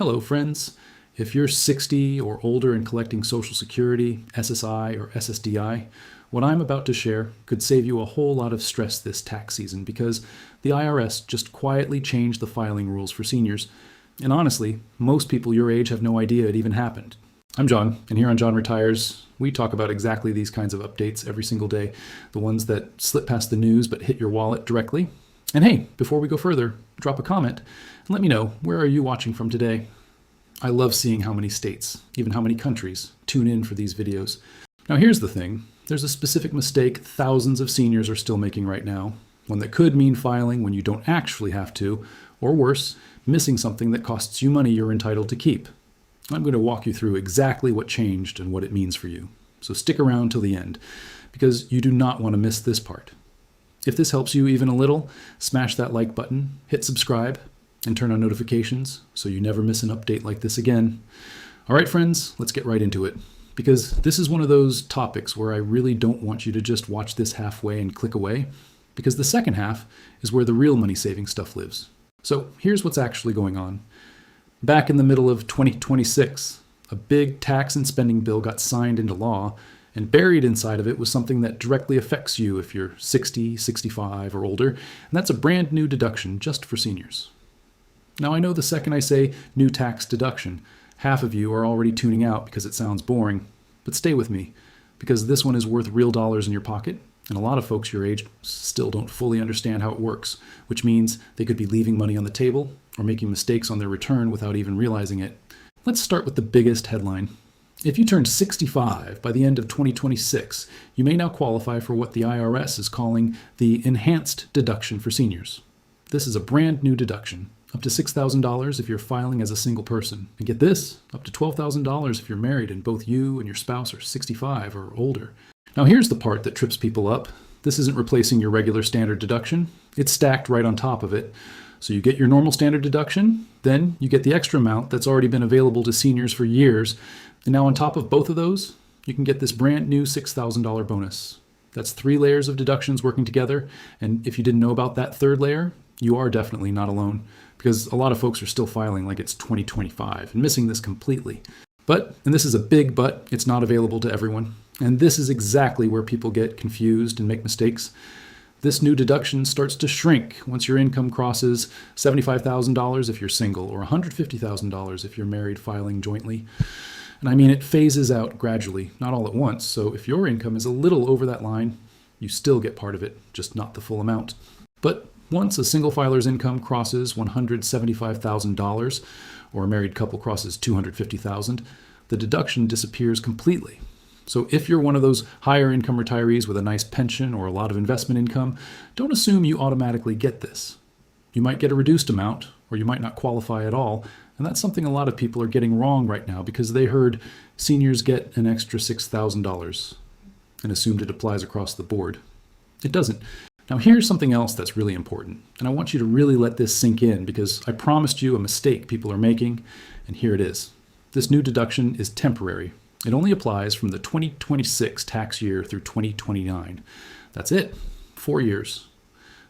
Hello, friends. If you're 60 or older and collecting Social Security, SSI, or SSDI, what I'm about to share could save you a whole lot of stress this tax season because the IRS just quietly changed the filing rules for seniors. And honestly, most people your age have no idea it even happened. I'm John, and here on John Retires, we talk about exactly these kinds of updates every single day, the ones that slip past the news but hit your wallet directly. And hey, before we go further, drop a comment and let me know, where are you watching from today? I love seeing how many states, even how many countries, tune in for these videos. Now here's the thing, there's a specific mistake thousands of seniors are still making right now, one that could mean filing when you don't actually have to, or worse, missing something that costs you money you're entitled to keep. I'm going to walk you through exactly what changed and what it means for you. So stick around till the end, because you do not want to miss this part. If this helps you even a little, smash that like button, hit subscribe, and turn on notifications so you never miss an update like this again. All right, friends, let's get right into it, because this is one of those topics where I really don't want you to just watch this halfway and click away, because the second half is where the real money-saving stuff lives. So here's what's actually going on. Back in the middle of 2026, a big tax and spending bill got signed into law, and buried inside of it was something that directly affects you if you're 60, 65, or older, and that's a brand new deduction just for seniors. Now I know the second I say new tax deduction, half of you are already tuning out because it sounds boring, but stay with me, because this one is worth real dollars in your pocket, and a lot of folks your age still don't fully understand how it works, which means they could be leaving money on the table or making mistakes on their return without even realizing it. Let's start with the biggest headline. If you turned 65 by the end of 2026, you may now qualify for what the IRS is calling the enhanced deduction for seniors. This is a brand new deduction, up to $6,000 if you're filing as a single person. And get this, up to $12,000 if you're married and both you and your spouse are 65 or older. Now here's the part that trips people up. This isn't replacing your regular standard deduction. It's stacked right on top of it. So you get your normal standard deduction, then you get the extra amount that's already been available to seniors for years. And now on top of both of those, you can get this brand new $6,000 bonus. That's 3 layers of deductions working together. And if you didn't know about that third layer, you are definitely not alone, because a lot of folks are still filing like it's 2025 and missing this completely. But, and this is a big but, it's not available to everyone. And this is exactly where people get confused and make mistakes. This new deduction starts to shrink once your income crosses $75,000 if you're single, or $150,000 if you're married filing jointly. And I mean, it phases out gradually, not all at once. So if your income is a little over that line, you still get part of it, just not the full amount. But once a single filer's income crosses $175,000, or a married couple crosses $250,000, the deduction disappears completely. So if you're one of those higher income retirees with a nice pension or a lot of investment income, don't assume you automatically get this. You might get a reduced amount, or you might not qualify at all, and that's something a lot of people are getting wrong right now because they heard seniors get an extra $6,000 and assumed it applies across the board. It doesn't. Now here's something else that's really important, and I want you to really let this sink in because I promised you a mistake people are making, and here it is. This new deduction is temporary. It only applies from the 2026 tax year through 2029. That's it, 4 years.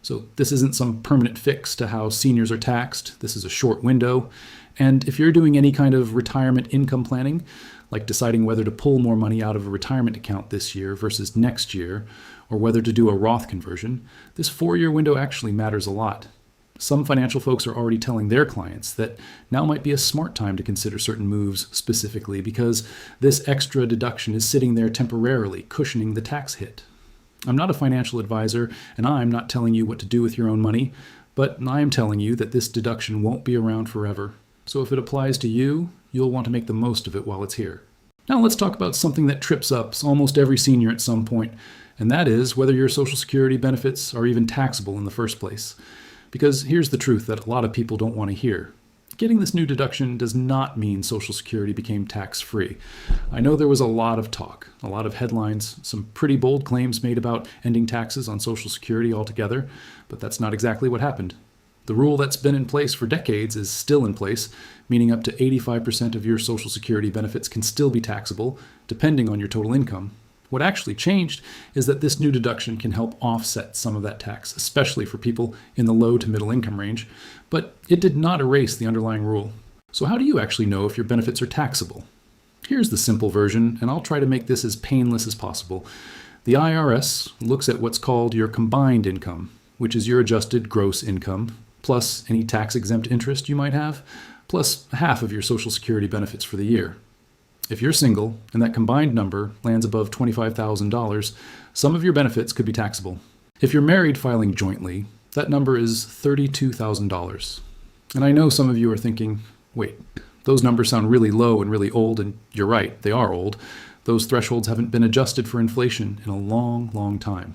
So this isn't some permanent fix to how seniors are taxed. This is a short window. And if you're doing any kind of retirement income planning, like deciding whether to pull more money out of a retirement account this year versus next year, or whether to do a Roth conversion, this 4-year window actually matters a lot. Some financial folks are already telling their clients that now might be a smart time to consider certain moves specifically because this extra deduction is sitting there temporarily, cushioning the tax hit. I'm not a financial advisor, and I'm not telling you what to do with your own money, but I am telling you that this deduction won't be around forever. So if it applies to you, you'll want to make the most of it while it's here. Now let's talk about something that trips up almost every senior at some point, and that is whether your Social Security benefits are even taxable in the first place. Because here's the truth that a lot of people don't want to hear. Getting this new deduction does not mean Social Security became tax-free. I know there was a lot of talk, a lot of headlines, some pretty bold claims made about ending taxes on Social Security altogether, but that's not exactly what happened. The rule that's been in place for decades is still in place, meaning up to 85% of your Social Security benefits can still be taxable, depending on your total income. What actually changed is that this new deduction can help offset some of that tax, especially for people in the low to middle income range, but it did not erase the underlying rule. So how do you actually know if your benefits are taxable? Here's the simple version, and I'll try to make this as painless as possible. The IRS looks at what's called your combined income, which is your adjusted gross income, plus any tax-exempt interest you might have, plus half of your Social Security benefits for the year. If you're single and that combined number lands above $25,000, some of your benefits could be taxable. If you're married filing jointly, that number is $32,000. And I know some of you are thinking, wait, those numbers sound really low and really old, and you're right, they are old. Those thresholds haven't been adjusted for inflation in a long, long time.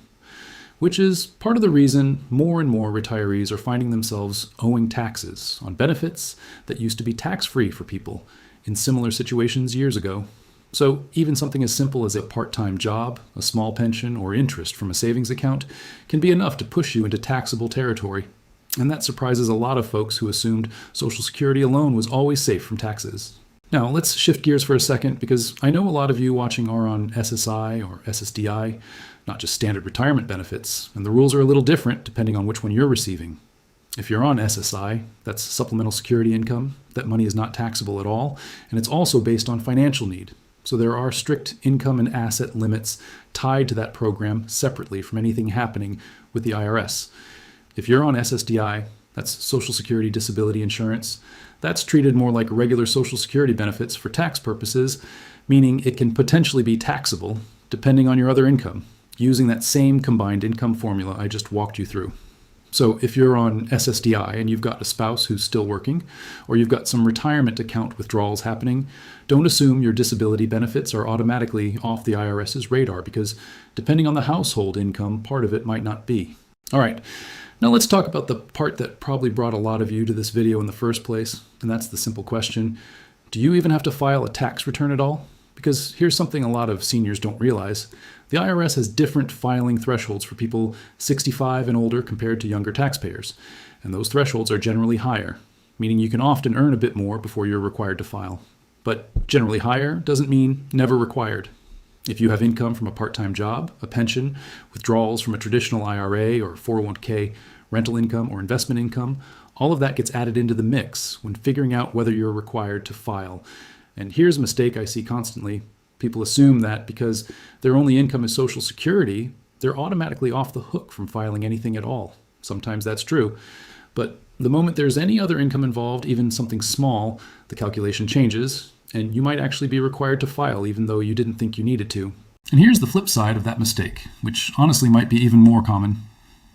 Which is part of the reason more and more retirees are finding themselves owing taxes on benefits that used to be tax-free for people in similar situations years ago. So even something as simple as a part-time job, a small pension, or interest from a savings account can be enough to push you into taxable territory. And that surprises a lot of folks who assumed Social Security alone was always safe from taxes. Now, let's shift gears for a second, because I know a lot of you watching are on SSI or SSDI, not just standard retirement benefits, and the rules are a little different depending on which one you're receiving. If you're on SSI, that's supplemental security income, that money is not taxable at all, and it's also based on financial need. So there are strict income and asset limits tied to that program separately from anything happening with the IRS. If you're on SSDI, that's Social Security Disability Insurance, that's treated more like regular Social Security benefits for tax purposes, meaning it can potentially be taxable depending on your other income, using that same combined income formula I just walked you through. So if you're on SSDI and you've got a spouse who's still working, or you've got some retirement account withdrawals happening, don't assume your disability benefits are automatically off the IRS's radar, because depending on the household income, part of it might not be. All right, now let's talk about the part that probably brought a lot of you to this video in the first place, and that's the simple question, do you even have to file a tax return at all? Because here's something a lot of seniors don't realize. The IRS has different filing thresholds for people 65 and older compared to younger taxpayers, and those thresholds are generally higher, meaning you can often earn a bit more before you're required to file. But generally higher doesn't mean never required. If you have income from a part-time job, a pension, withdrawals from a traditional IRA or 401k, rental income or investment income, all of that gets added into the mix when figuring out whether you're required to file. And here's a mistake I see constantly. People assume that because their only income is Social Security, they're automatically off the hook from filing anything at all. Sometimes that's true. But the moment there's any other income involved, even something small, the calculation changes, and you might actually be required to file even though you didn't think you needed to. And here's the flip side of that mistake, which honestly might be even more common.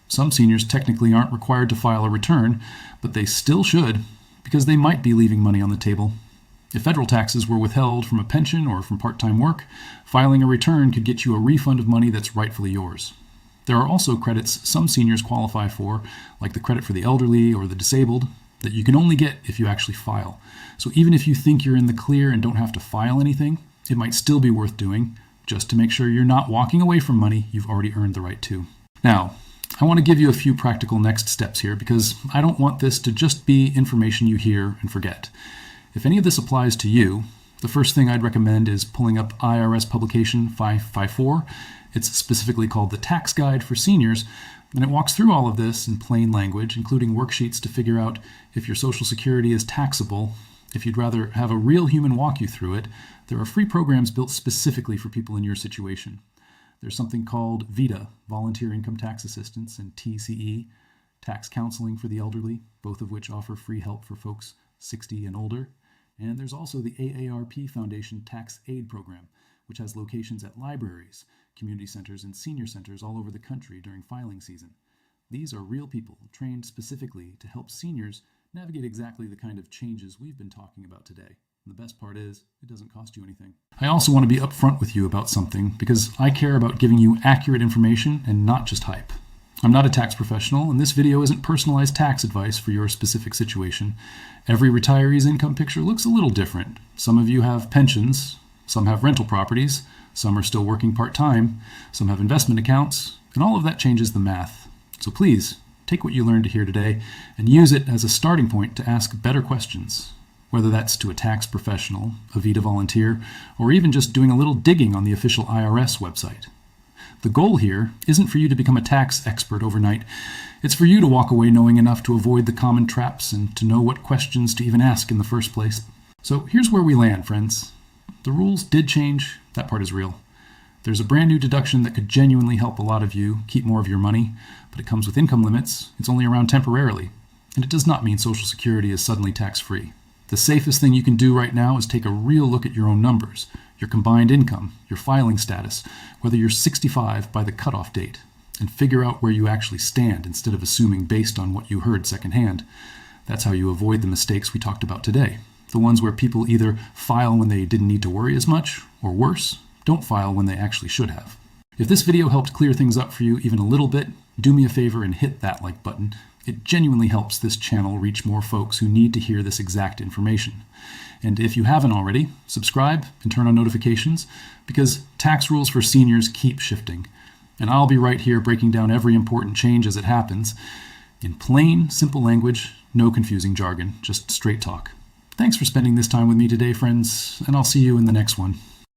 Some seniors technically aren't required to file a return, but they still should, because they might be leaving money on the table. If federal taxes were withheld from a pension or from part-time work, filing a return could get you a refund of money that's rightfully yours. There are also credits some seniors qualify for, like the credit for the elderly or the disabled, that you can only get if you actually file. So even if you think you're in the clear and don't have to file anything, it might still be worth doing, just to make sure you're not walking away from money you've already earned the right to. Now, I want to give you a few practical next steps here, because I don't want this to just be information you hear and forget. If any of this applies to you, the first thing I'd recommend is pulling up IRS publication 554. It's specifically called the Tax Guide for Seniors, and it walks through all of this in plain language, including worksheets to figure out if your Social Security is taxable. If you'd rather have a real human walk you through it, there are free programs built specifically for people in your situation. There's something called VITA, Volunteer Income Tax Assistance, and TCE, Tax Counseling for the Elderly, both of which offer free help for folks 60 and older. And there's also the AARP Foundation Tax Aid Program, which has locations at libraries, community centers, and senior centers all over the country during filing season. These are real people trained specifically to help seniors navigate exactly the kind of changes we've been talking about today. And the best part is, it doesn't cost you anything. I also want to be upfront with you about something, because I care about giving you accurate information and not just hype. I'm not a tax professional, and this video isn't personalized tax advice for your specific situation. Every retiree's income picture looks a little different. Some of you have pensions, some have rental properties, some are still working part-time, some have investment accounts, and all of that changes the math. So please, take what you learned here today and use it as a starting point to ask better questions, whether that's to a tax professional, a VITA volunteer, or even just doing a little digging on the official IRS website. The goal here isn't for you to become a tax expert overnight. It's for you to walk away knowing enough to avoid the common traps and to know what questions to even ask in the first place. So here's where we land, friends. The rules did change. That part is real. There's a brand new deduction that could genuinely help a lot of you keep more of your money, but it comes with income limits. It's only around temporarily, and it does not mean Social Security is suddenly tax-free. The safest thing you can do right now is take a real look at your own numbers, your combined income, your filing status, whether you're 65 by the cutoff date, and figure out where you actually stand instead of assuming based on what you heard secondhand. That's how you avoid the mistakes we talked about today. The ones where people either file when they didn't need to worry as much, or worse, don't file when they actually should have. If this video helped clear things up for you even a little bit, do me a favor and hit that like button. It genuinely helps this channel reach more folks who need to hear this exact information. And if you haven't already, subscribe and turn on notifications, because tax rules for seniors keep shifting. And I'll be right here breaking down every important change as it happens, in plain, simple language, no confusing jargon, just straight talk. Thanks for spending this time with me today, friends, and I'll see you in the next one.